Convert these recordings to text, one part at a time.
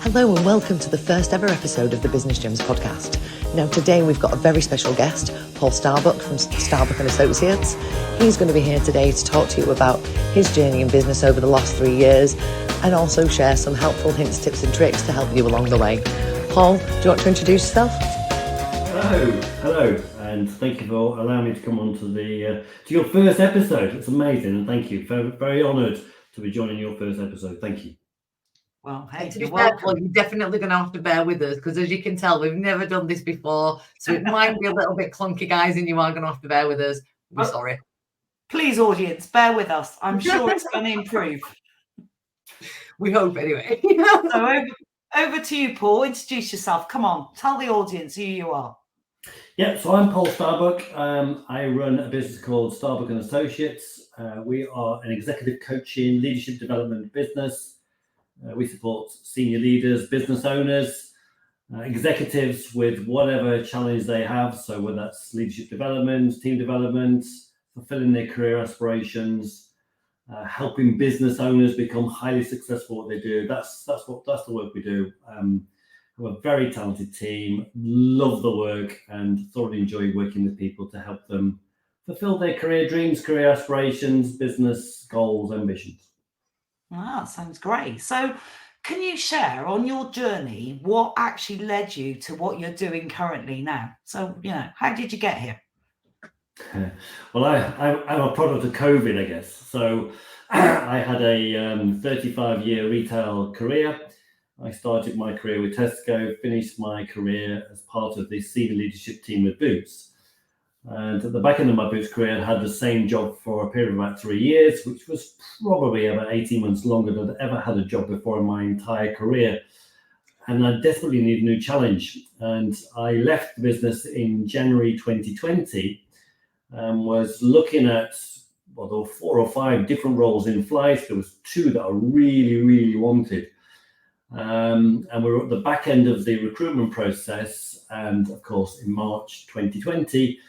Hello and welcome to the first ever episode of the BusinessGems podcast. Now today we've got a very special guest, Paul Starbuck from Starbuck Associates. He's going to be here today to talk to you about his journey in business over the last 3 years and also share some helpful hints, tips and tricks to help you along the way. Paul, do you want to introduce yourself? Hello, and thank you for allowing me to come on to your first episode. It's amazing, and thank you. Very, very honoured to be joining your first episode. Thank you. Well, hey, you're definitely going to have to bear with us because, as you can tell, we've never done this before, so it might be a little bit clunky, guys, and you are going to have to bear with us. We're sorry. Please, audience, bear with us. I'm sure it's going to improve. We hope, anyway. So over to you, Paul. Introduce yourself. Come on, tell the audience who you are. Yeah, so I'm Paul Starbuck. I run a business called Starbuck Associates. We are an executive coaching, leadership development business. We support senior leaders, business owners, executives with whatever challenge they have. So whether that's leadership development, team development, fulfilling their career aspirations, helping business owners become highly successful at what they do. That's the work we do. We're a very talented team, love the work, and thoroughly enjoy working with people to help them fulfill their career dreams, career aspirations, business goals, ambitions. Ah, sounds great. So can you share on your journey what actually led you to what you're doing currently now? So, how did you get here? Well, I'm a product of COVID, I guess. So I had a 35-year retail career. I started my career with Tesco, finished my career as part of the senior leadership team with Boots. And at the back end of my Boots career, I had the same job for a period of about 3 years, which was probably about 18 months longer than I'd ever had a job before in my entire career. And I desperately needed a new challenge. And I left the business in January 2020 and was looking at, there were 4 or 5 different roles in flight. There was 2 that I really, really wanted. And we were at the back end of the recruitment process. And of course, in March 2020,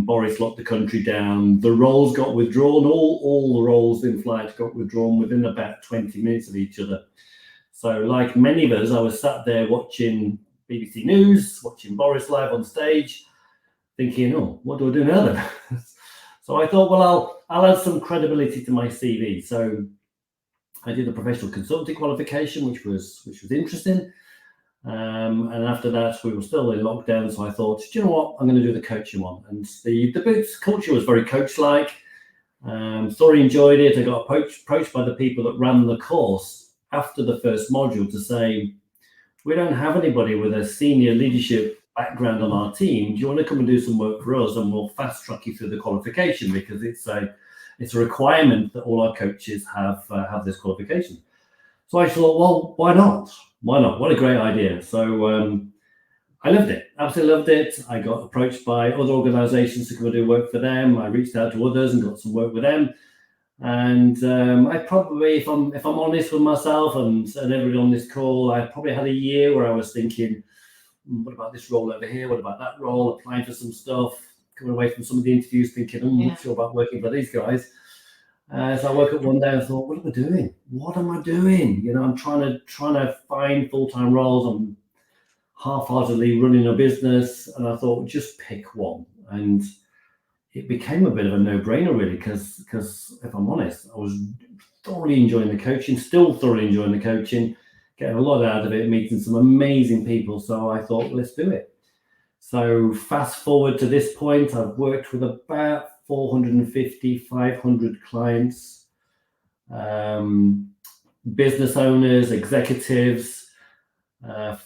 Boris locked the country down. The roles got withdrawn. All the roles in flight got withdrawn within about 20 minutes of each other. So like many of us, I was sat there watching BBC News, watching Boris live on stage, thinking, what do I do now then? So I thought, well, I'll add some credibility to my CV. So I did a professional consulting qualification, which was interesting. And after that, we were still in lockdown. So I thought, do you know what? I'm going to do the coaching one. And the Boots culture was very coach-like. Thoroughly enjoyed it. I got approached by the people that ran the course after the first module to say, we don't have anybody with a senior leadership background on our team. Do you want to come and do some work for us? And we'll fast track you through the qualification because it's a requirement that all our coaches have this qualification. So I thought, well, why not? Why not? What a great idea. So I loved it, absolutely loved it. I got approached by other organizations to come and do work for them. I reached out to others and got some work with them. And I probably, if I'm honest with myself and everybody on this call, I probably had a year where I was thinking, what about this role over here? What about that role? Applying for some stuff, coming away from some of the interviews thinking, I'm not sure about working for these guys. So I woke up one day and thought, what am I doing? What am I doing? I'm trying to find full-time roles. I'm half-heartedly running a business. And I thought, just pick one. And it became a bit of a no-brainer, really, because if I'm honest, I was thoroughly enjoying the coaching, still thoroughly enjoying the coaching, getting a lot out of it, meeting some amazing people. So I thought, let's do it. So fast forward to this point, I've worked with about 450, 500 clients, business owners, executives,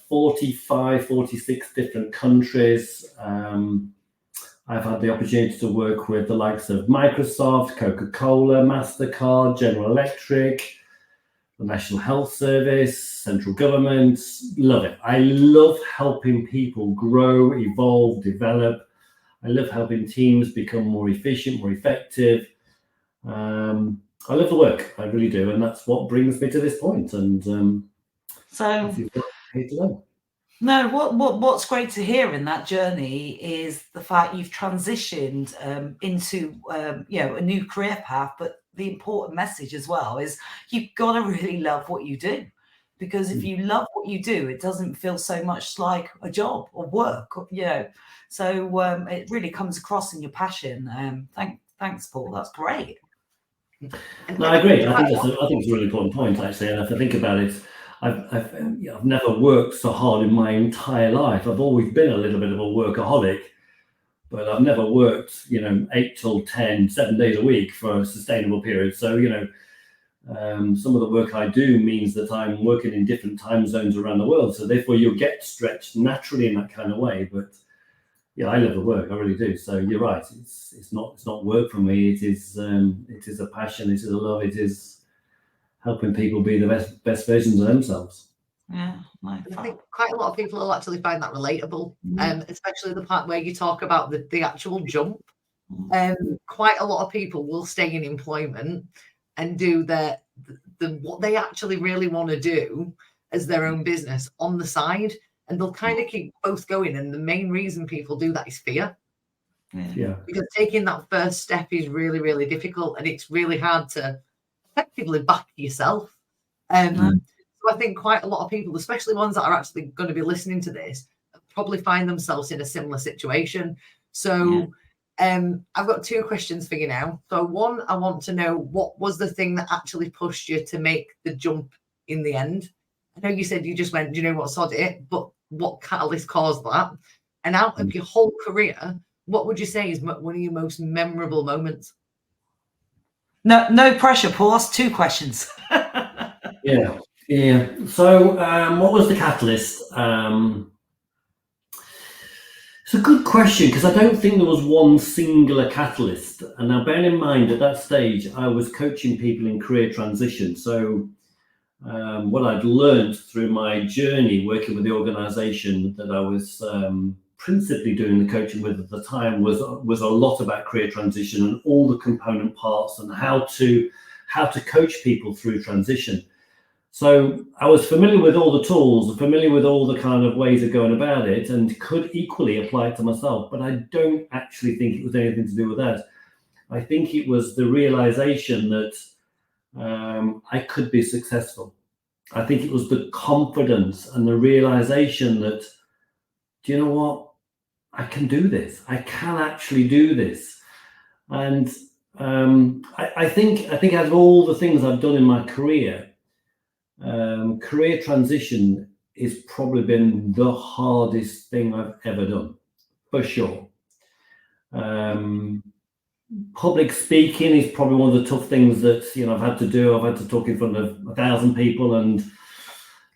45, 46 different countries. I've had the opportunity to work with the likes of Microsoft, Coca-Cola, MasterCard, General Electric, the National Health Service, central government. Love it. I love helping people grow, evolve, develop. I love helping teams become more efficient, more effective. I love the work, I really do, and that's what brings me to this point. And so, this is what I'm here to learn. No, what's great to hear in that journey is the fact you've transitioned into a new career path. But the important message as well is you've got to really love what you do, because if you love what you do, it doesn't feel so much like a job or work, so it really comes across in your passion. Thanks, Paul, that's great. No, I agree. I think it's a really important point, actually. And if I think about it, I've never worked so hard in my entire life. I've always been a little bit of a workaholic, but I've never worked, 8 till 10, 7 days a week for a sustainable period. So, some of the work I do means that I'm working in different time zones around the world. So therefore, you'll get stretched naturally in that kind of way. But yeah, I love the work, I really do. So you're right. It's not work for me. It is a passion. It is a love. It is helping people be the best versions of themselves. Yeah, I think quite a lot of people will actually find that relatable, especially the part where you talk about the actual jump. Quite a lot of people will stay in employment and do what they actually really want to do as their own business on the side, and they'll kind of keep both going. And the main reason people do that is fear. Yeah. Because taking that first step is really, really difficult, and it's really hard to effectively back yourself. So I think quite a lot of people, especially ones that are actually going to be listening to this, probably find themselves in a similar situation. So I've got 2 questions for you now. So one, I want to know, what was the thing that actually pushed you to make the jump in the end? I know you said you just went, do you know what, sod it, but what catalyst caused that? And out of your whole career, what would you say is one of your most memorable moments? No pressure, Paul. That's 2 questions. Yeah. So what was the catalyst? It's a good question, because I don't think there was one singular catalyst. And now, bearing in mind, at that stage, I was coaching people in career transition. So what I'd learned through my journey working with the organisation that I was principally doing the coaching with at the time was a lot about career transition and all the component parts and how to coach people through transition. So I was familiar with all the tools, familiar with all the kind of ways of going about it, and could equally apply it to myself. But I don't actually think it was anything to do with that. I think it was the realization that I could be successful. I think it was the confidence and the realization that, do you know what? I can do this. I can actually do this. And I think out of all the things I've done in my career, career transition has probably been the hardest thing I've ever done, for sure. Public speaking is probably one of the tough things that I've had to do. I've had to talk in front of 1,000 people, and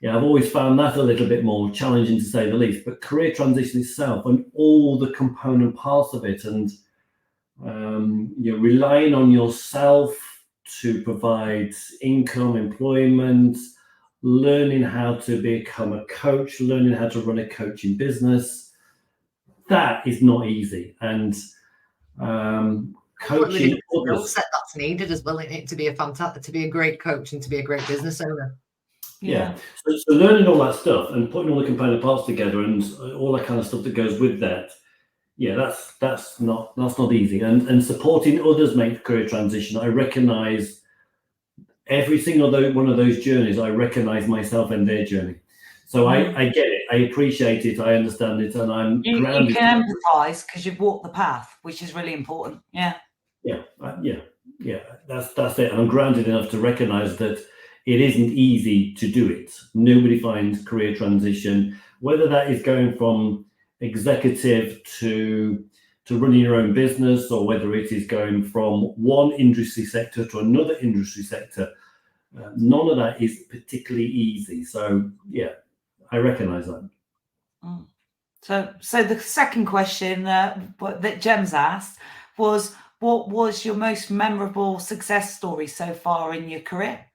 I've always found that a little bit more challenging, to say the least. But career transition itself and all the component parts of it, and you're relying on yourself to provide income, employment, learning how to become a coach, learning how to run a coaching business. That is not easy. And coaching skill set that's needed as well in it to be a great coach and to be a great business owner. Yeah. So learning all that stuff and putting all the component parts together and all that kind of stuff that goes with that. Yeah, that's not easy. And supporting others make career transition. I recognize every single one of those journeys. I recognize myself in their journey. So I get it. I appreciate it. I understand it, and I'm grounded. You can empathise because you've walked the path, which is really important. Yeah. That's it. And I'm grounded enough to recognize that it isn't easy to do it. Nobody finds career transition, whether that is going from executive to running your own business, or whether it is going from one industry sector to another industry sector. None of that is particularly easy. So I recognize that. So the second question that Jem's asked was, what was your most memorable success story so far in your career,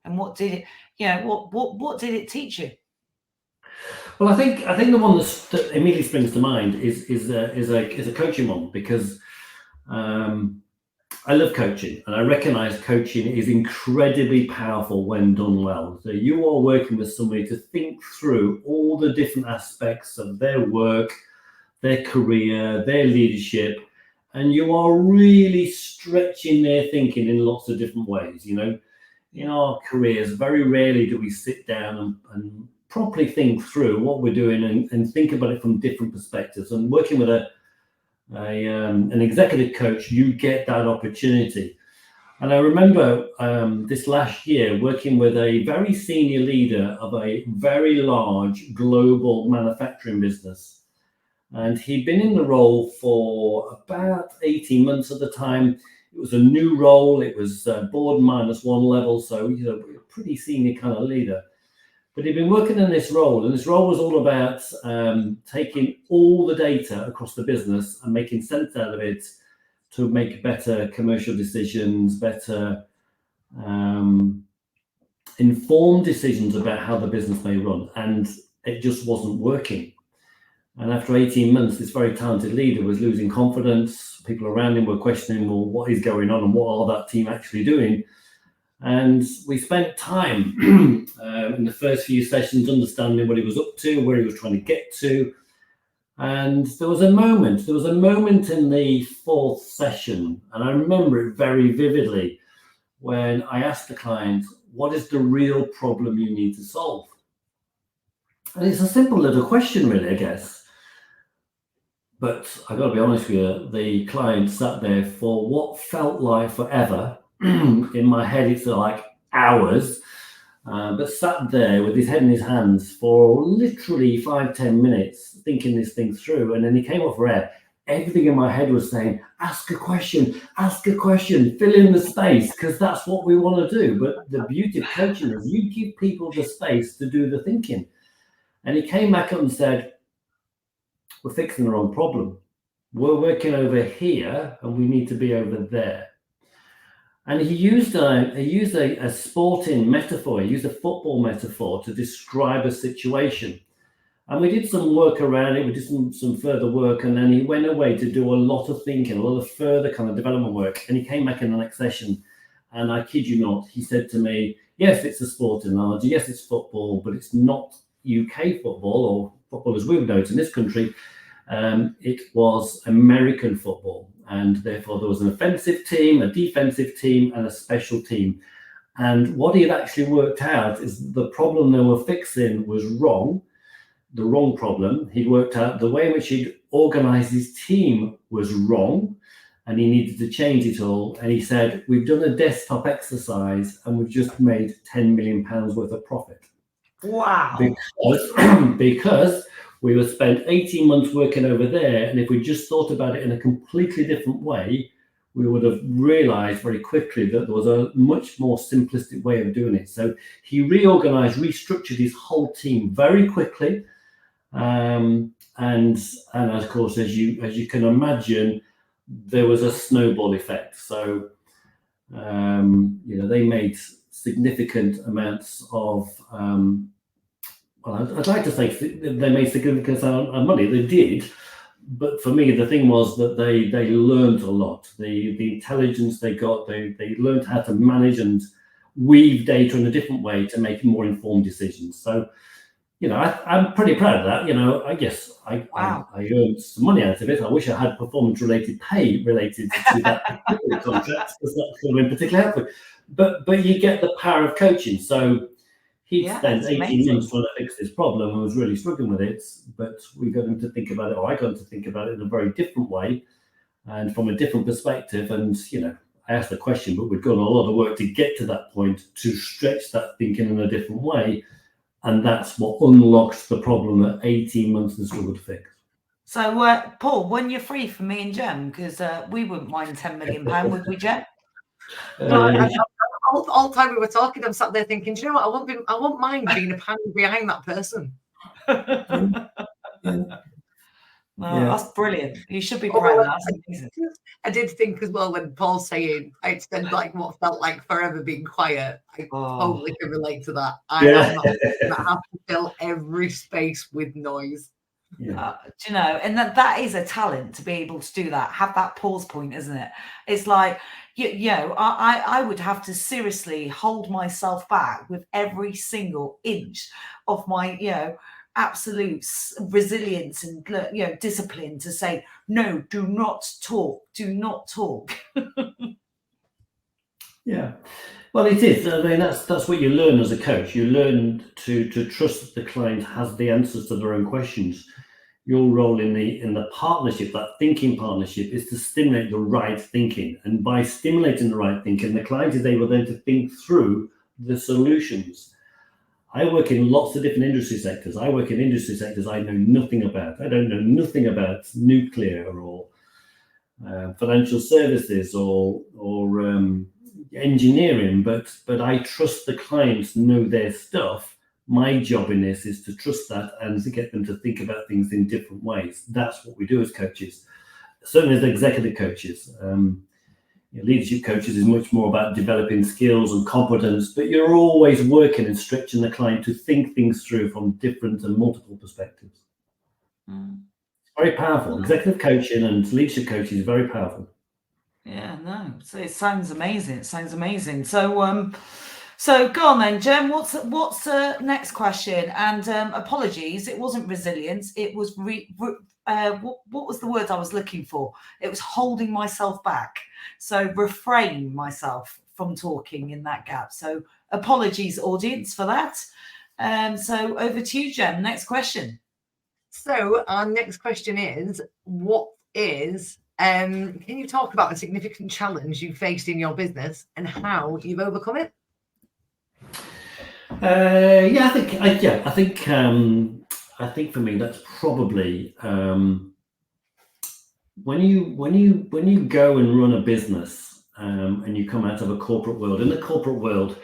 and what did it, what did it teach you? Well, I think the one that immediately springs to mind is a coaching one, because I love coaching, and I recognize coaching is incredibly powerful when done well. So you are working with somebody to think through all the different aspects of their work, their career, their leadership, and you are really stretching their thinking in lots of different ways. in our careers, very rarely do we sit down and properly think through what we're doing and think about it from different perspectives. And working with an executive coach, you get that opportunity. And I remember this last year working with a very senior leader of a very large global manufacturing business. And he'd been in the role for about 18 months at the time. It was a new role. It was board -1 level. So, a pretty senior kind of leader. But he'd been working in this role, and this role was all about taking all the data across the business and making sense out of it to make better commercial decisions, better informed decisions about how the business may run. And it just wasn't working. And after 18 months, this very talented leader was losing confidence. People around him were questioning, well, what is going on and what are that team actually doing? And we spent time in the first few sessions understanding what he was up to, where he was trying to get to. And there was a moment in the fourth session, and I remember it very vividly, when I asked the client, what is the real problem you need to solve? And it's a simple little question, really, I guess. But I got to be honest with you, the client sat there for what felt like forever. In my head, it's like hours. But sat there with his head in his hands for literally 5-10 minutes, thinking this thing through. And then he came off air. Everything in my head was saying, ask a question, fill in the space, because that's what we want to do. But the beauty of coaching is you give people the space to do the thinking. And he came back up and said, we're fixing the wrong problem. We're working over here and we need to be over there. And he used a sporting metaphor. He used a football metaphor to describe a situation. And we did some work around it. We did some further work. And then he went away to do a lot of thinking, a lot of further kind of development work. And he came back in the next session. And I kid you not, he said to me, yes, it's a sporting analogy. Yes, it's football, but it's not UK football or football as we would know it in this country. It was American football. And therefore, there was an offensive team, a defensive team, and a special team. And what he had actually worked out is the problem they were fixing was wrong, the wrong problem. He'd worked out the way in which he'd organized his team was wrong, and he needed to change it all. And he said, we've done a desktop exercise, and we've just made £10 million worth of profit. Wow. Because we were spent 18 months working over there. And if we just thought about it in a completely different way, we would have realized very quickly that there was a much more simplistic way of doing it. So he reorganized, restructured his whole team very quickly. And of course, as you can imagine, there was a snowball effect. So, they made significant amounts of, I'd like to say they made significant amount of money. They did. But for me, the thing was that they learned a lot. The intelligence they got, they learned how to manage and weave data in a different way to make more informed decisions. So, I'm pretty proud of that. I guess I earned some money out of it. I wish I had performance-related pay related to that particular contract, because that could have been particularly helpful. But you get the power of coaching. So he spent 18 months trying to fix this problem and was really struggling with it. But we got him to think about it, or I got him to think about it in a very different way and from a different perspective. And, I asked the question, but we've done a lot of work to get to that point, to stretch that thinking in a different way. And that's what unlocks the problem that 18 months has struggled to fix. So, Paul, when you're free for me and Jem, because we wouldn't mind £10 million, would we, Jem? All the time we were talking, I'm sat there thinking, do you know what? I won't mind being a pound behind that person. That's brilliant. You should be proud of that. That's amazing. I did think as well when Paul's saying I spent like what felt like forever being quiet. I totally can relate to that. I have to fill every space with noise. And that is a talent to be able to do that. Have that pause point, isn't it? It's like, I would have to seriously hold myself back with every single inch of my, absolute resilience and discipline to say, no, do not talk. Well, it is. I mean, that's what you learn as a coach. You learn to trust that the client has the answers to their own questions. Your role in the partnership, that thinking partnership, is to stimulate the right thinking. And by stimulating the right thinking, the client is able then to think through the solutions. I work in lots of different industry sectors. I work in industry sectors I know nothing about. I don't know nothing about nuclear or financial services or engineering, but I trust the clients know their stuff. My job in this is to trust that and to get them to think about things in different ways. That's what we do as coaches, certainly as executive coaches. Leadership coaches is much more about developing skills and competence, but you're always working and stretching the client to think things through from different and multiple perspectives. Very powerful. Executive coaching and leadership coaching is very powerful. Yeah, no. So it sounds amazing. It sounds amazing. So so go on then, Jem. What's the next question? And apologies, it wasn't resilience. It was what was the word I was looking for? It was holding myself back. So refrain myself from talking in that gap. So apologies, audience, for that. So over to you, Jem. Next question. So our next question is, what is, can you talk about a significant challenge you faced in your business and how you've overcome it? I think for me that's probably when you go and run a business and you come out of a corporate world. In the corporate world,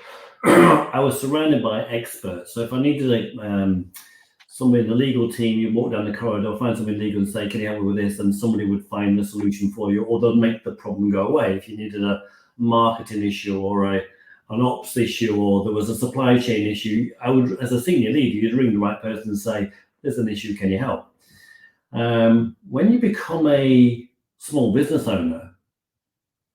I was surrounded by experts. So if I needed somebody in the legal team, you walk down the corridor, find somebody legal and say, can you help me with this? And somebody would find the solution for you, or they'll make the problem go away. If you needed a marketing issue or an ops issue, or there was a supply chain issue, I would, as a senior leader, you'd ring the right person and say, there's an issue, can you help? When you become a small business owner,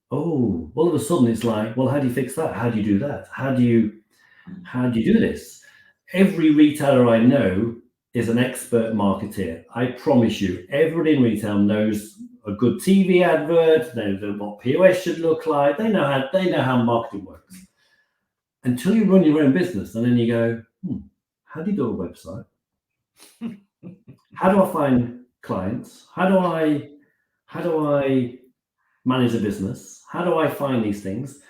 all of a sudden it's like, well, how do you fix that? How do you do that? How do you do this? Every retailer I know is an expert marketeer. I promise you, everybody in retail knows a good TV advert. They know what POS should look like. They know how marketing works. Until you run your own business, and then you go, how do you build a website? How do I find clients? How do I manage a business? How do I find these things?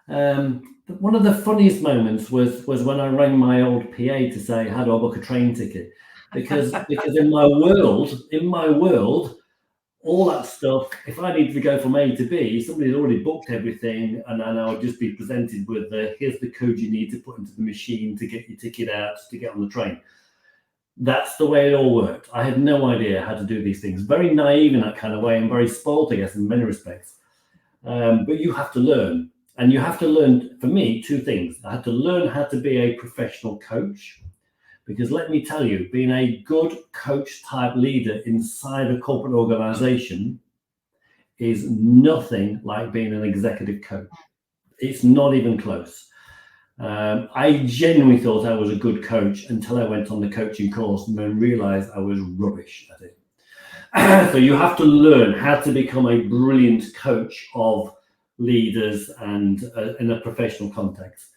One of the funniest moments was when I rang my old PA to say, how do I book a train ticket? Because in my world, all that stuff, if I needed to go from A to B, somebody had already booked everything, and then I would just be presented with here's the code you need to put into the machine to get your ticket out to get on the train. That's the way it all worked. I had no idea how to do these things. Very naive in that kind of way, and very spoiled, I guess, in many respects. But you have to learn. And you have to learn, for me, two things. I had to learn how to be a professional coach, because let me tell you, being a good coach type leader inside a corporate organization is nothing like being an executive coach. It's not even close. I genuinely thought I was a good coach until I went on the coaching course and then realized I was rubbish at it. So you have to learn how to become a brilliant coach of leaders and in a professional context.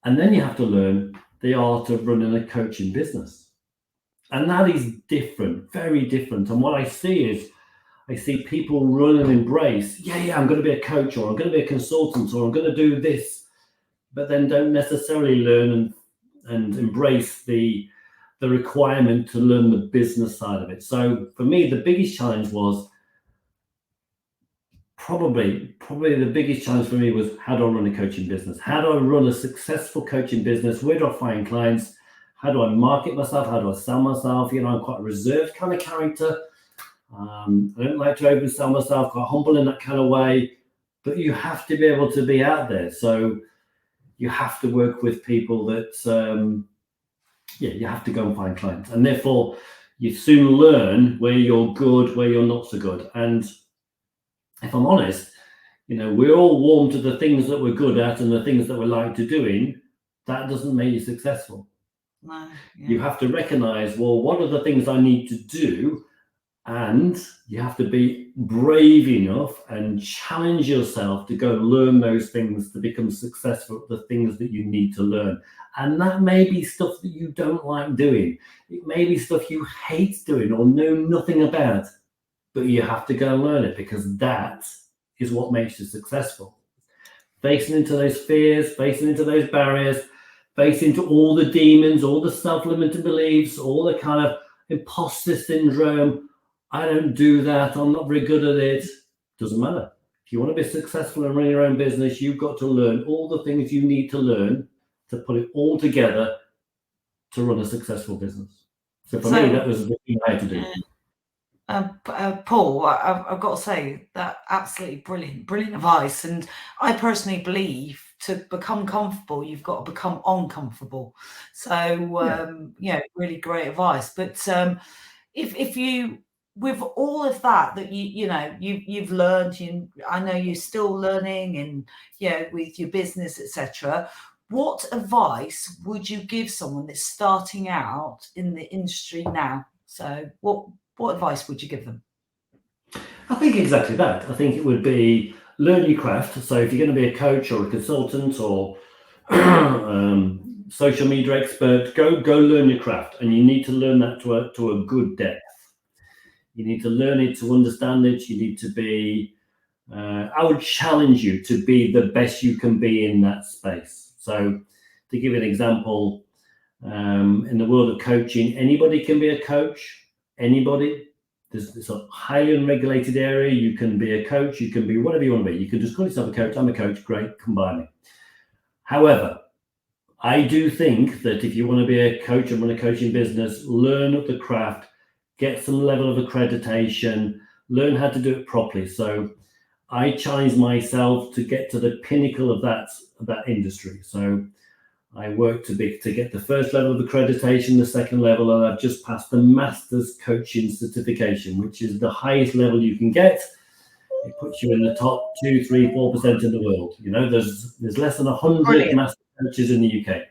And then you have to learn the art of running a coaching business. And that is different, very different. And what I see is, I see people run and embrace, I'm going to be a coach, or I'm going to be a consultant, or I'm going to do this, but then don't necessarily learn and embrace the requirement to learn the business side of it. So for me, the biggest challenge was probably the biggest challenge for me was, how do I run a coaching business? How do I run a successful coaching business? Where do I find clients? How do I market myself? How do I sell myself? I'm quite a reserved kind of character. I don't like to oversell myself, quite humble in that kind of way, but you have to be able to be out there. So you have to work with people that, you have to go and find clients. And therefore, you soon learn where you're good, where you're not so good. And if I'm honest, we're all warm to the things that we're good at and the things that we like to doing. That doesn't make you successful. No, You have to recognize, well, what are the things I need to do And you have to be brave enough and challenge yourself to go learn those things to become successful at the things that you need to learn. And that may be stuff that you don't like doing. It may be stuff you hate doing or know nothing about, but you have to go and learn it, because that is what makes you successful. Facing into those fears, facing into those barriers, facing into all the demons, all the self-limiting beliefs, all the kind of imposter syndrome. I don't do that. I'm not very good at it. Doesn't matter. If you want to be successful and run your own business, you've got to learn all the things you need to learn to put it all together to run a successful business. So for me, that was the thing I had to do. Paul, I've got to say that absolutely brilliant advice. And I personally believe to become comfortable, you've got to become uncomfortable. So, really great advice. But if you, with all of that you've learned, I know you're still learning, and with your business, etc. What advice would you give someone that's starting out in the industry now? So what advice would you give them? I think exactly that. I think it would be learn your craft. So if you're going to be a coach or a consultant or social media expert, go learn your craft, and you need to learn that to a good depth. You need to learn it to understand it. You need to be, I would challenge you to be the best you can be in that space. So to give you an example, in the world of coaching, anybody can be a coach. Anybody. It's a highly unregulated area. You can be a coach. You can be whatever you want to be. You can just call yourself a coach. I'm a coach. Great. Come by me. However, I do think that if you want to be a coach and run a coaching business, learn the craft, get some level of accreditation, learn how to do it properly. So I challenge myself to get to the pinnacle of that industry. So I work to get the first level of accreditation, the second level, and I've just passed the Master's Coaching Certification, which is the highest level you can get. It puts you in the top 2, 3, 4% in the world. There's less than 100 master coaches in the UK.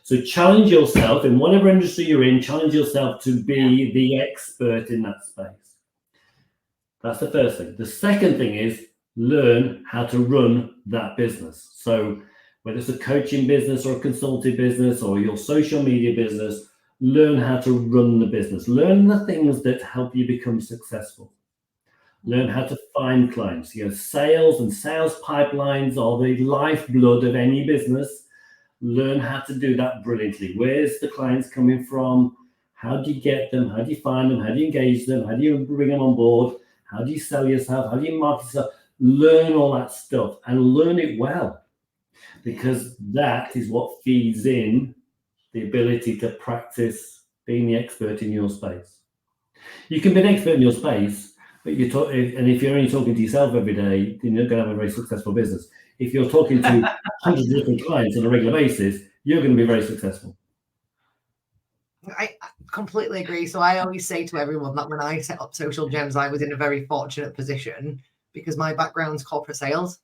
So challenge yourself in whatever industry you're in. Challenge yourself to be the expert in that space. That's the first thing. The second thing is learn how to run that business. So whether it's a coaching business or a consulting business or your social media business, learn how to run the business. Learn the things that help you become successful. Learn how to find clients. Sales and sales pipelines are the lifeblood of any business. Learn how to do that brilliantly. Where's the clients coming from? How do you get them? How do you find them? How do you engage them? How do you bring them on board? How do you sell yourself? How do you market yourself? Learn all that stuff and learn it well, because that is what feeds in the ability to practice being the expert in your space. You can be an expert in your space, but and if you're only talking to yourself every day, then you're not going to have a very successful business. If you're talking to hundreds of different clients on a regular basis, you're going to be very successful. I completely agree. So I always say to everyone that when I set up Social Gems, I was in a very fortunate position because my background's corporate sales.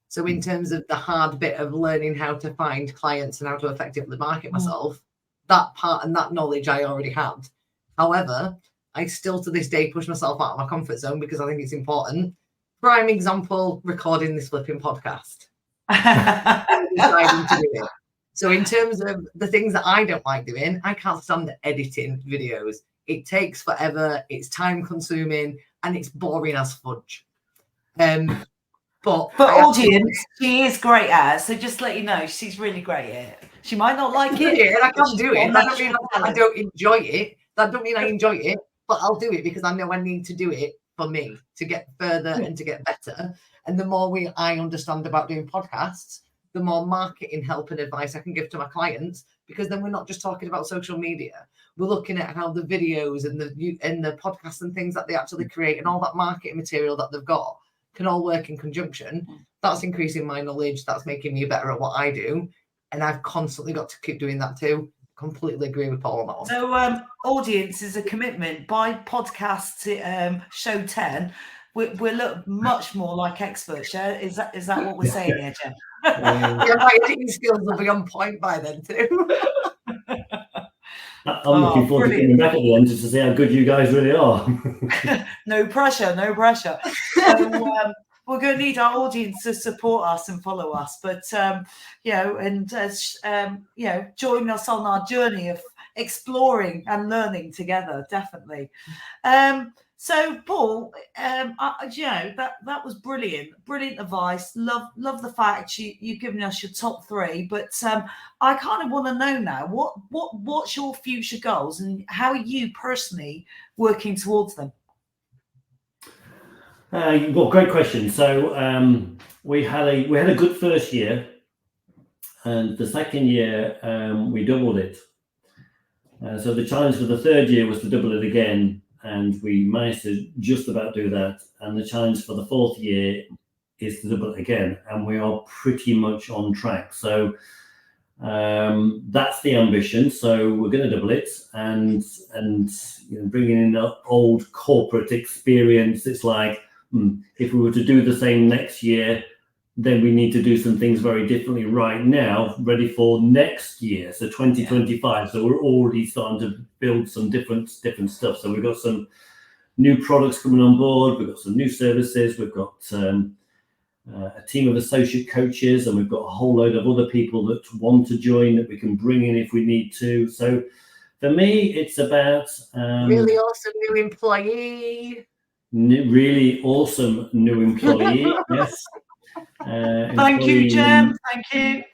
So in terms of the hard bit of learning how to find clients and how to effectively market myself, that part and that knowledge I already had. However, I still to this day push myself out of my comfort zone because I think it's important. Prime example, recording this flipping podcast. Deciding to do it. So in terms of the things that I don't like doing, I can't stand editing videos. It takes forever, it's time consuming, and it's boring as fudge. But audience, she is great at it. So just to let you know, she's really great at it. She might not like it. And I can't do it. That don't mean I don't enjoy it. That don't mean I enjoy it, but I'll do it because I know I need to do it for me to get further and to get better. And the more I understand about doing podcasts, the more marketing help and advice I can give to my clients, because then we're not just talking about social media. We're looking at how the videos and the podcasts and things that they actually create and all that marketing material that they've got can all work in conjunction. That's increasing my knowledge. That's making me better at what I do. And I've constantly got to keep doing that too. Completely agree with Paul on that one. So audience is a commitment. By podcast show 10, we look much more like experts. Yeah? Is that what we're saying here, Jem? Yeah, my editing skills will be on point by then too. I'm looking forward to coming back at the end just to see how good you guys really are. No pressure, no pressure. So we're going to need our audience to support us and follow us, but you know, and you know, join us on our journey of exploring and learning together. Definitely. So Paul, you know, that was brilliant advice. Love the fact you've given us your top 3, but I kind of want to know now what's your future goals and how are you personally working towards them? Well, great question. So we had a good first year, and the second year we doubled it. So the challenge for the third year was to double it again, and we managed to just about do that. And the challenge for the fourth year is to double it again, and we are pretty much on track. So that's the ambition. So we're going to double it, and you know, bringing in the old corporate experience. It's like if we were to do the same next year, then we need to do some things very differently right now, ready for next year, so 2025. So we're already starting to build some different stuff. So we've got some new products coming on board. We've got some new services. We've got a team of associate coaches, and we've got a whole load of other people that want to join that we can bring in if we need to. So for me, it's about really awesome new employee. Really awesome new employee. Yes. Thank you, Jem. Thank you.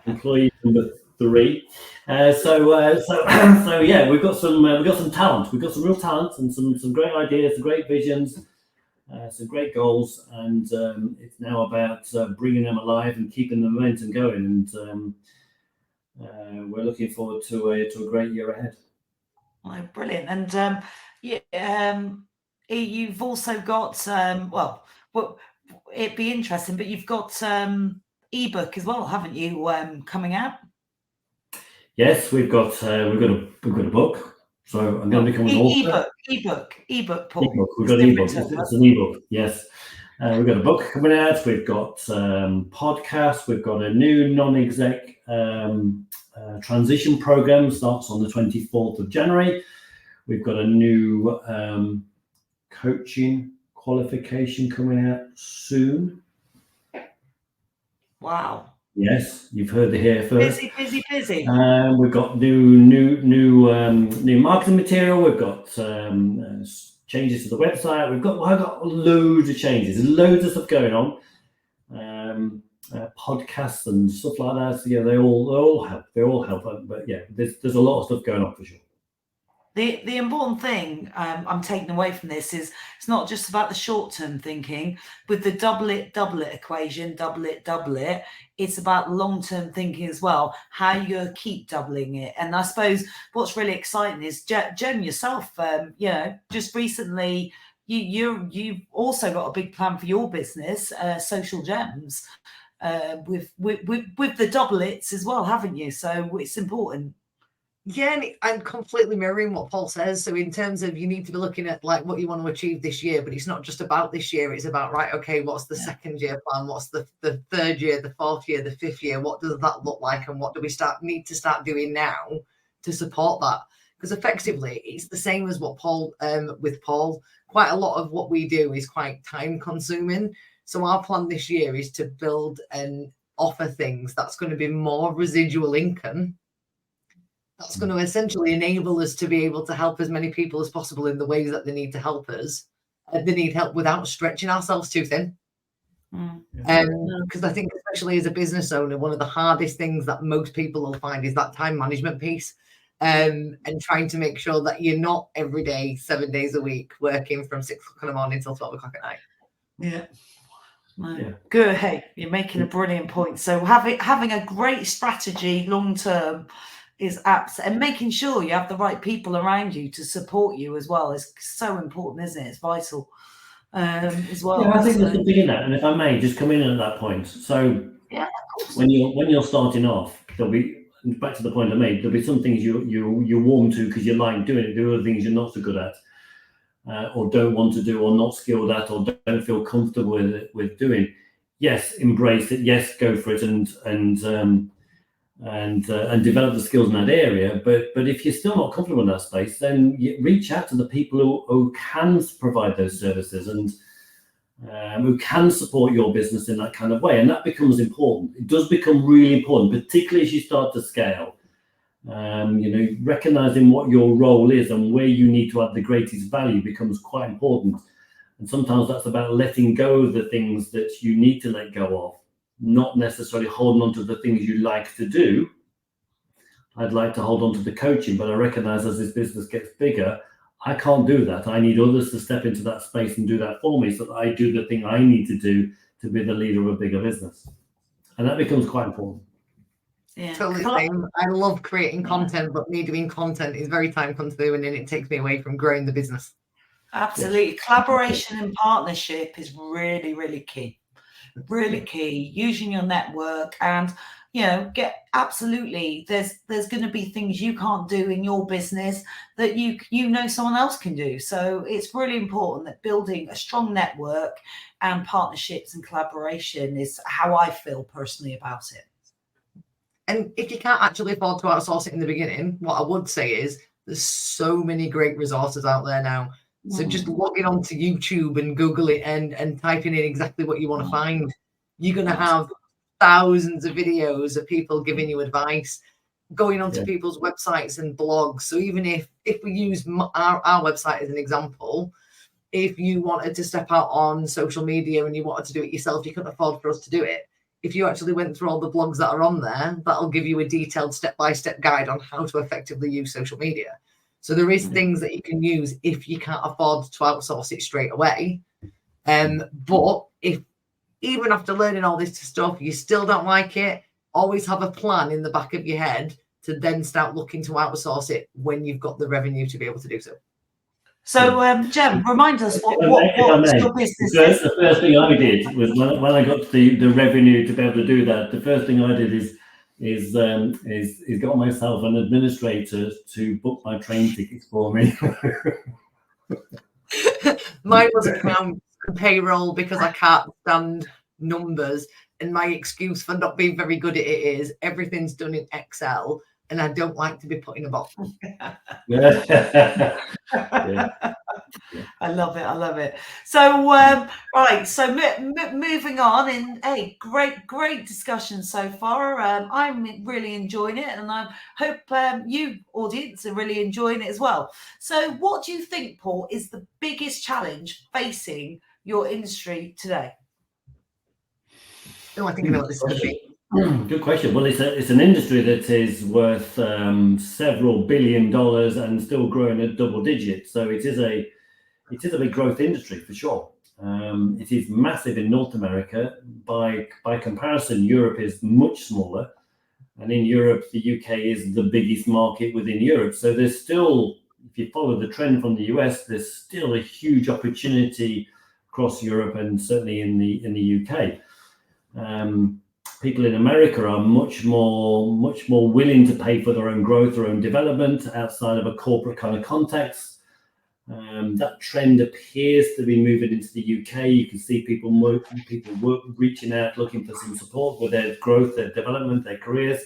Employee number 3. So yeah, we've got some talent. We've got some real talent and some great ideas, some great visions, some great goals, and it's now about bringing them alive and keeping the momentum going. And we're looking forward to a great year ahead. Oh, brilliant! And you've also got well, it'd be interesting, but you've got ebook as well, haven't you? Coming out. Yes, we've got a book. So I'm going to become an author. Ebook, Paul. Ebook. We've got an ebook. It's an ebook. Yes, we've got a book coming out. We've got podcasts. We've got a new non-exec transition program, starts on the 24th of January. We've got a new coaching qualification coming out soon. Wow. Yes, you've heard it here first. Busy. We've got new marketing material. We've got changes to the website. I've got loads of changes. There's loads of stuff going on. Podcasts and stuff like that. So yeah, they all help. They all help. But yeah, there's a lot of stuff going on for sure. The important thing I'm taking away from this is it's not just about the short-term thinking. With the double it equation, double it, it's about long-term thinking as well, how you keep doubling it. And I suppose what's really exciting is, Jem, yourself, you know, just recently, you've also got a big plan for your business, Social Gems, with the double it's as well, haven't you? So it's important. Yeah, and I'm completely mirroring what Paul says. So in terms of, you need to be looking at like what you want to achieve this year, but it's not just about this year. It's about, right, okay, what's the second year plan? What's the third year, the fourth year, the fifth year? What does that look like? And what do we need to start doing now to support that? Because effectively, it's the same as what Paul, with Paul, quite a lot of what we do is quite time consuming. So our plan this year is to build and offer things that's going to be more residual income. That's going to essentially enable us to be able to help as many people as possible in the ways that they need to help us. They need help without stretching ourselves too thin. Because I think, especially as a business owner, one of the hardest things that most people will find is that time management piece, and trying to make sure that you're not every day, 7 days a week, working from 6 o'clock in the morning till 12 o'clock at night. Yeah. Good. Hey, you're making a brilliant point. So having a great strategy long term is and making sure you have the right people around you to support you as well is so important, isn't it? It's vital as well. Yeah, I think there's something in that, and if I may just come in at that point. So yeah, when you're starting off, there'll be, back to the point I made, there'll be some things you're warm to because you like doing it. There are other things you're not so good at, or don't want to do, or not skilled at, or don't feel comfortable with doing. Yes, embrace it. Yes, go for it, and and develop the skills in that area. But if you're still not comfortable in that space, then you reach out to the people who can provide those services and who can support your business in that kind of way. And that becomes important. It does become really important, particularly as you start to scale. Recognizing what your role is and where you need to add the greatest value becomes quite important. And sometimes that's about letting go of the things that you need to let go of, not necessarily holding on to the things you like to do. I'd like to hold on to the coaching, but I recognize as this business gets bigger, I can't do that. I need others to step into that space and do that for me so that I do the thing I need to do to be the leader of a bigger business. And that becomes quite important. Yeah. Totally same. I love creating content, but me doing content is very time consuming and it takes me away from growing the business. Absolutely. Collaboration and partnership is really, really key. Really key. Using your network and, absolutely. There's going to be things you can't do in your business that someone else can do. So it's really important that building a strong network and partnerships and collaboration is how I feel personally about it. And if you can't actually afford to outsource it in the beginning, what I would say is there's so many great resources out there now. So just logging onto YouTube and Google it and typing in exactly what you want to find. You're going to have thousands of videos of people giving you advice, going onto people's websites and blogs. So even if we use our website as an example, if you wanted to step out on social media and you wanted to do it yourself, you couldn't afford for us to do it. If you actually went through all the blogs that are on there, that'll give you a detailed step-by-step guide on how to effectively use social media. So there is things that you can use if you can't afford to outsource it straight away. But if even after learning all this stuff, you still don't like it, always have a plan in the back of your head to then start looking to outsource it when you've got the revenue to be able to do so. So, Jem, remind us what your business is. The first thing I did was when I got the revenue to be able to do that, the first thing I did is got myself an administrator to book my train tickets for me. Mine was accounts and payroll because I can't stand numbers. And my excuse for not being very good at it is everything's done in Excel and I don't like to be put in a box. Yeah. I love it. So, right. So moving on, and great discussion so far. I'm really enjoying it, and I hope you, audience, are really enjoying it as well. So, what do you think, Paul, is the biggest challenge facing your industry today? I think about this. Good question. Well, it's an industry that is worth several $1 billion and still growing at double digits. So it is a big growth industry for sure. It is massive in North America. By comparison, Europe is much smaller, and in Europe, the UK is the biggest market within Europe. So there's still, if you follow the trend from the US, there's still a huge opportunity across Europe and certainly in the UK. People in America are much more willing to pay for their own growth, their own development outside of a corporate kind of context. That trend appears to be moving into the UK. You can see people reaching out, looking for some support with their growth, their development, their careers.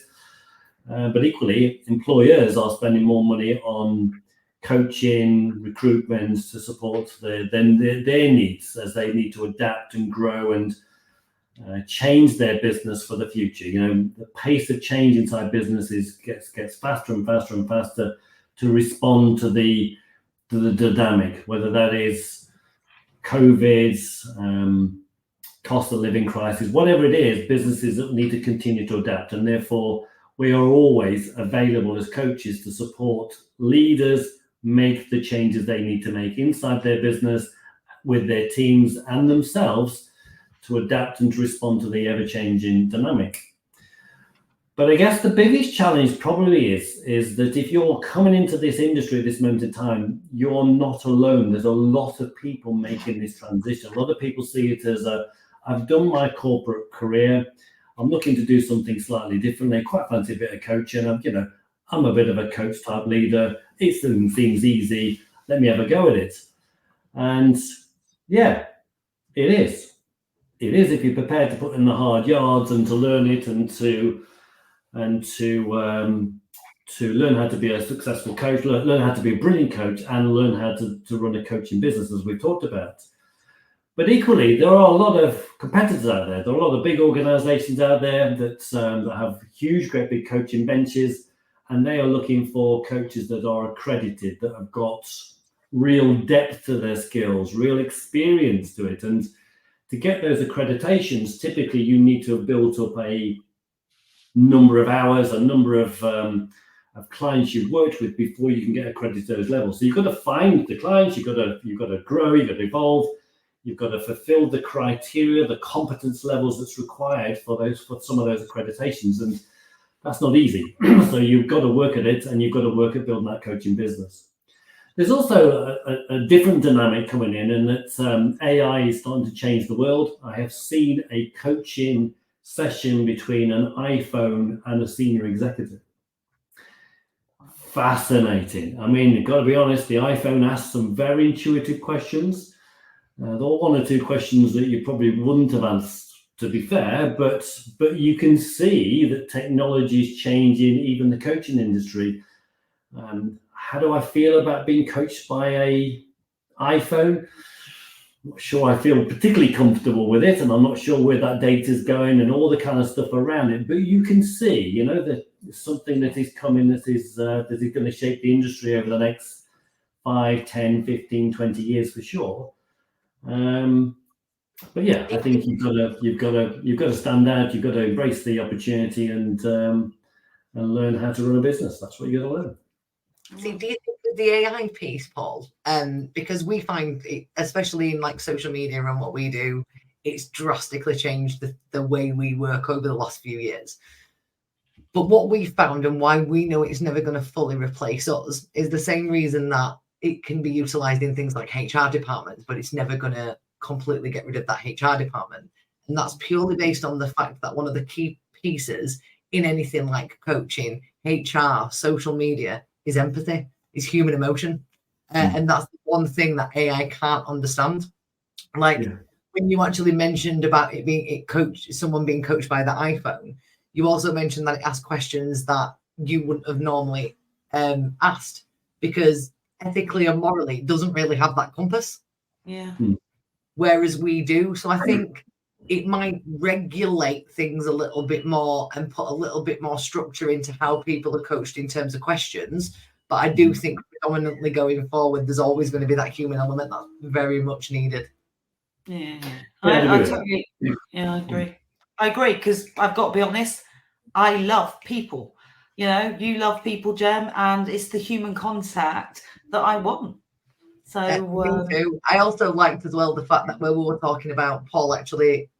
But equally, employers are spending more money on coaching, recruitment to support their needs as they need to adapt and grow and change their business for the future. The pace of change inside businesses gets faster and faster and faster to respond to the dynamic, whether that is COVID, cost of living crisis, whatever it is. Businesses need to continue to adapt, and therefore we are always available as coaches to support leaders make the changes they need to make inside their business with their teams and themselves to adapt and to respond to the ever-changing dynamic. But I guess the biggest challenge probably is that if you're coming into this industry at this moment in time, you're not alone. There's a lot of people making this transition. A lot of people see it as I've done my corporate career. I'm looking to do something slightly different. They quite fancy a bit of coaching. I'm a bit of a coach type leader. It seems easy. Let me have a go at it. And yeah, it is. It is if you're prepared to put in the hard yards and to learn it and to and to learn how to be a successful coach, learn how to be a brilliant coach, and learn how to run a coaching business, as we've talked about. But equally, there are a lot of competitors out there. There are a lot of big organizations out there that have huge, great big coaching benches, and they are looking for coaches that are accredited, that have got real depth to their skills, real experience to it. And to get those accreditations, typically you need to have built up a number of hours, a number of clients you've worked with before you can get accredited to those levels. So you've got to find the clients, you've got to grow, you've got to evolve. You've got to fulfill the criteria, the competence levels that's required for some of those accreditations, and that's not easy. So you've got to work at it, and you've got to work at building that coaching business. There's also a different dynamic coming in, and that AI is starting to change the world. I have seen a coaching session between an iPhone and a senior executive. Fascinating. I mean, you've got to be honest, the iPhone asks some very intuitive questions. There are one or two questions that you probably wouldn't have asked, to be fair, but you can see that technology is changing even the coaching industry. How do I feel about being coached by an iPhone? I'm not sure I feel particularly comfortable with it, and I'm not sure where that data is going and all the kind of stuff around it. But you can see, that there's something that is coming that is going to shape the industry over the next 5, 10, 15, 20 years for sure. But yeah, I think you've got to stand out. You've got to embrace the opportunity and learn how to run a business. That's what you got to learn. See, do you think with the AI piece, Paul? Because we find, especially in like social media and what we do, it's drastically changed the way we work over the last few years. But what we found and why we know it's never going to fully replace us is the same reason that it can be utilized in things like HR departments, but it's never going to completely get rid of that HR department. And that's purely based on the fact that one of the key pieces in anything like coaching, HR, social media is empathy, is human emotion. And that's the one thing that AI can't understand. Like when you actually mentioned about someone being coached by the iPhone, you also mentioned that it asked questions that you wouldn't have normally asked, because ethically and morally it doesn't really have that compass. Whereas we do. So I think it might regulate things a little bit more and put a little bit more structure into how people are coached in terms of questions. But I do think predominantly going forward, there's always going to be that human element that's very much needed. I totally agree. I agree, because I've got to be honest, I love people. You love people, Jem, and it's the human contact that I want. So me too. I also liked as well the fact that when we were talking about Paul actually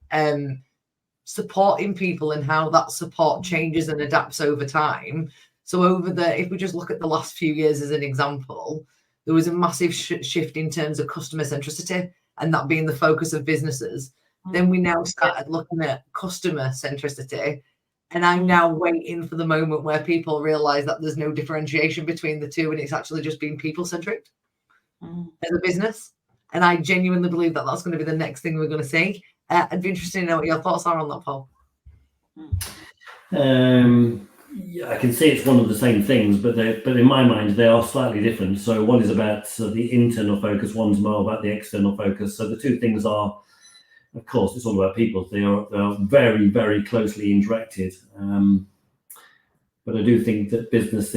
supporting people and how that support changes and adapts over time. So if we just look at the last few years as an example, there was a massive shift in terms of customer centricity and that being the focus of businesses. Then we now started looking at customer centricity. And I'm now waiting for the moment where people realize that there's no differentiation between the two and it's actually just being people-centric as a business. And I genuinely believe that that's going to be the next thing we're going to see. I'd be interested to know what your thoughts are on that, Paul. Yeah, I can see it's one of the same things, but in my mind, they are slightly different. So one is about the internal focus, one's more about the external focus. So the two things are, of course, it's all about people. They are very, very closely interacted. But I do think that business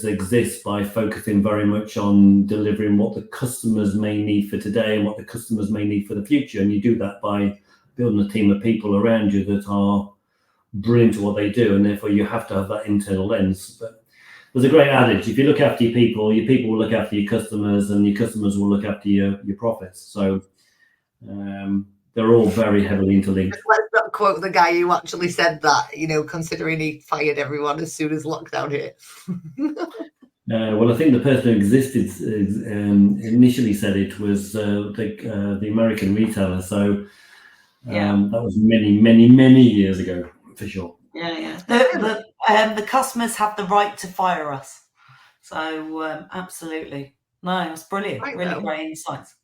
exists by focusing very much on delivering what the customers may need for today and what the customers may need for the future. And you do that by building a team of people around you that are brilliant at what they do. And therefore you have to have that internal lens. But there's a great adage: if you look after your people will look after your customers, and your customers will look after your profits. So they're all very heavily interlinked. Let's not quote the guy who actually said that, considering he fired everyone as soon as lockdown hit. Well, I think the person who initially said it was the American retailer. So that was many, many, many years ago, for sure. The customers have the right to fire us. So absolutely. No, it's brilliant. Really great insights.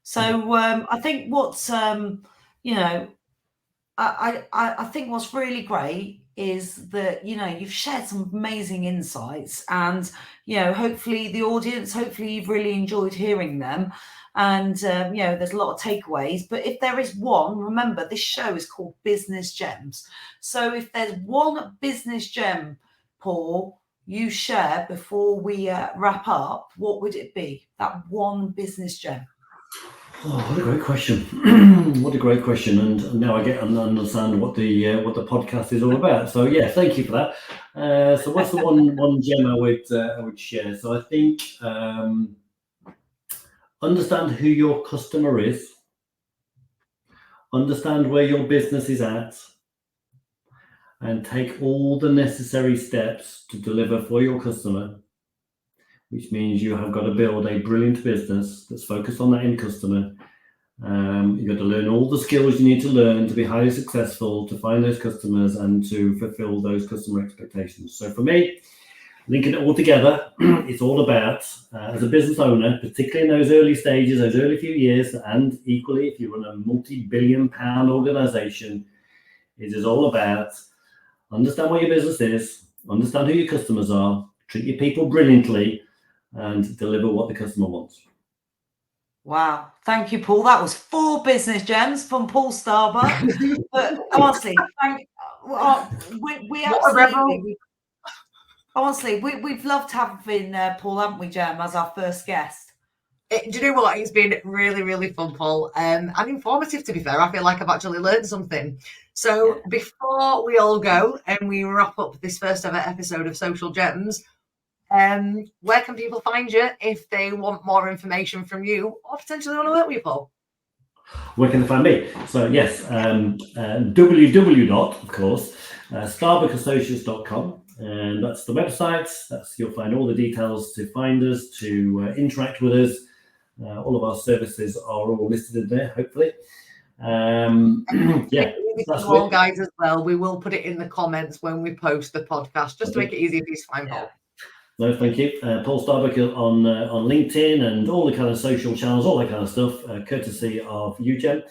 So I think what's, I think what's really great is that, you know, you've shared some amazing insights, and, you know, hopefully the audience, hopefully you've really enjoyed hearing them. And, you know, there's a lot of takeaways. But if there is one, remember, this show is called Business Gems. So if there's one business gem, Paul, you share before we wrap up, what would it be? That one business gem? Oh, what a great question! What a great question! And now I get and understand what the podcast is all about. So yeah, thank you for that. So what's the one gem I would share? So I think understand who your customer is, understand where your business is at, and take all the necessary steps to deliver for your customer. Which means you have got to build a brilliant business that's focused on that end customer. You've got to learn all the skills you need to learn to be highly successful, to find those customers and to fulfill those customer expectations. So for me, linking it all together, it's all about, as a business owner, particularly in those early stages, those early few years, and equally if you run a multi-billion-pound organization, it is all about understand what your business is, understand who your customers are, treat your people brilliantly, and deliver what the customer wants. Wow. Thank you, Paul. That was 4 business gems from Paul Starbuck. But honestly, we absolutely, honestly, we've loved having Paul, haven't we, Jem, as our first guest? Do you know what? It's been really, really fun, Paul, and informative, to be fair. I feel like I've actually learned something. So before we all go and we wrap up this first ever episode of Social Gems, where can people find you if they want more information from you or potentially want to work with you, Paul? Where can they find me? So yes, www. Of course, StarbuckAssociates.com, and that's the website. You'll find all the details to find us, to interact with us. All of our services are all listed in there, hopefully. Yeah, that's all, guys, as well. We will put it in the comments when we post the podcast, just to make it easy for you to find Paul. No, thank you. Paul Starbuck on LinkedIn and all the kind of social channels, all that kind of stuff, courtesy of you, Jem.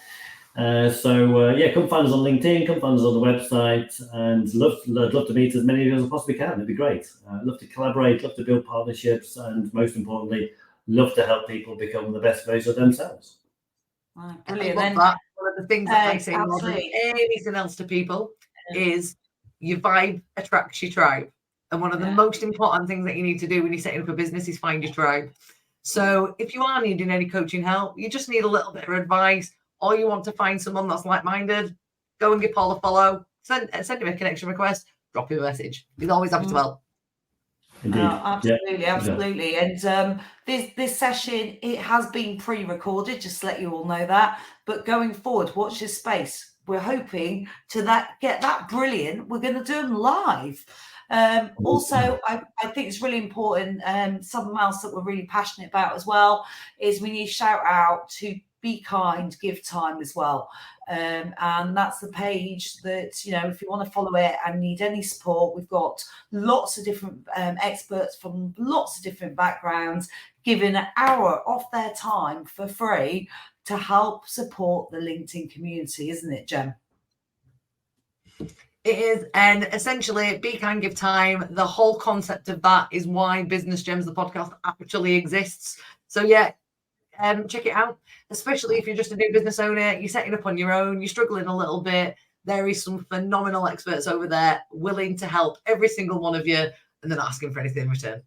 So come find us on LinkedIn, come find us on the website, and love to meet as many of you as I possibly can. It'd be great. Love to collaborate, love to build partnerships, and most importantly, love to help people become the best version of themselves. Brilliant. I love that. One of the things that I say more than anything else to people is your vibe attracts your tribe. And one of the most important things that you need to do when you're setting up a business is find your tribe. So if you are needing any coaching help, you just need a little bit of advice, or you want to find someone that's like-minded, go and give Paul a follow, send him a connection request, drop him a message. He's always happy to help. Indeed. Absolutely. And this session, it has been pre-recorded, just to let you all know that. But going forward, watch this space. We're hoping to get that brilliant. We're going to do them live. Also, I think it's really important. Something else that we're really passionate about as well is we need to shout out to Be Kind, Give Time as well. And that's the page that, you know, if you want to follow it and need any support, we've got lots of different experts from lots of different backgrounds giving an hour off their time for free to help support the LinkedIn community, isn't it, Jem? It is, and essentially, Be Kind, Give Time. The whole concept of that is why Business Gems, the podcast, actually exists. So check it out. Especially if you're just a new business owner, you're setting up on your own, you're struggling a little bit. There is some phenomenal experts over there willing to help every single one of you, and then asking for anything in return.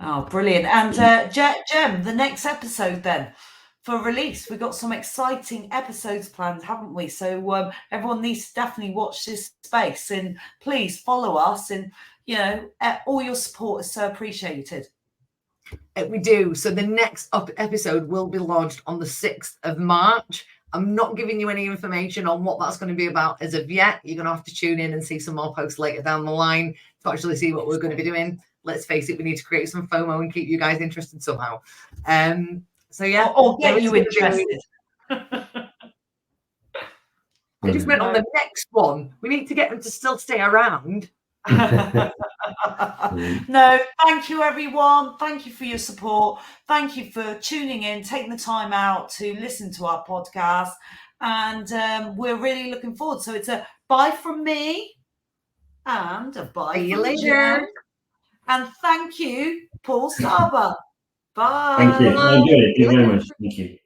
Oh, brilliant! And Jem, the next episode then. For release, we've got some exciting episodes planned, haven't we? So everyone needs to definitely watch this space, and please follow us. And you know, all your support is so appreciated. We do. So the next episode will be launched on the 6th of March. I'm not giving you any information on what that's going to be about as of yet. You're going to have to tune in and see some more posts later down the line to actually see what we're going to be doing. Let's face it, we need to create some FOMO and keep you guys interested somehow. So or get you interested. I just meant on the next one. We need to get them to still stay around. No, thank you, everyone. Thank you for your support. Thank you for tuning in, taking the time out to listen to our podcast. And we're really looking forward. So it's a bye from me and a bye See you from later. Jem. And thank you, Paul Starbuck. Bye. Thank you. I enjoyed it. Thank you very much. Thank you.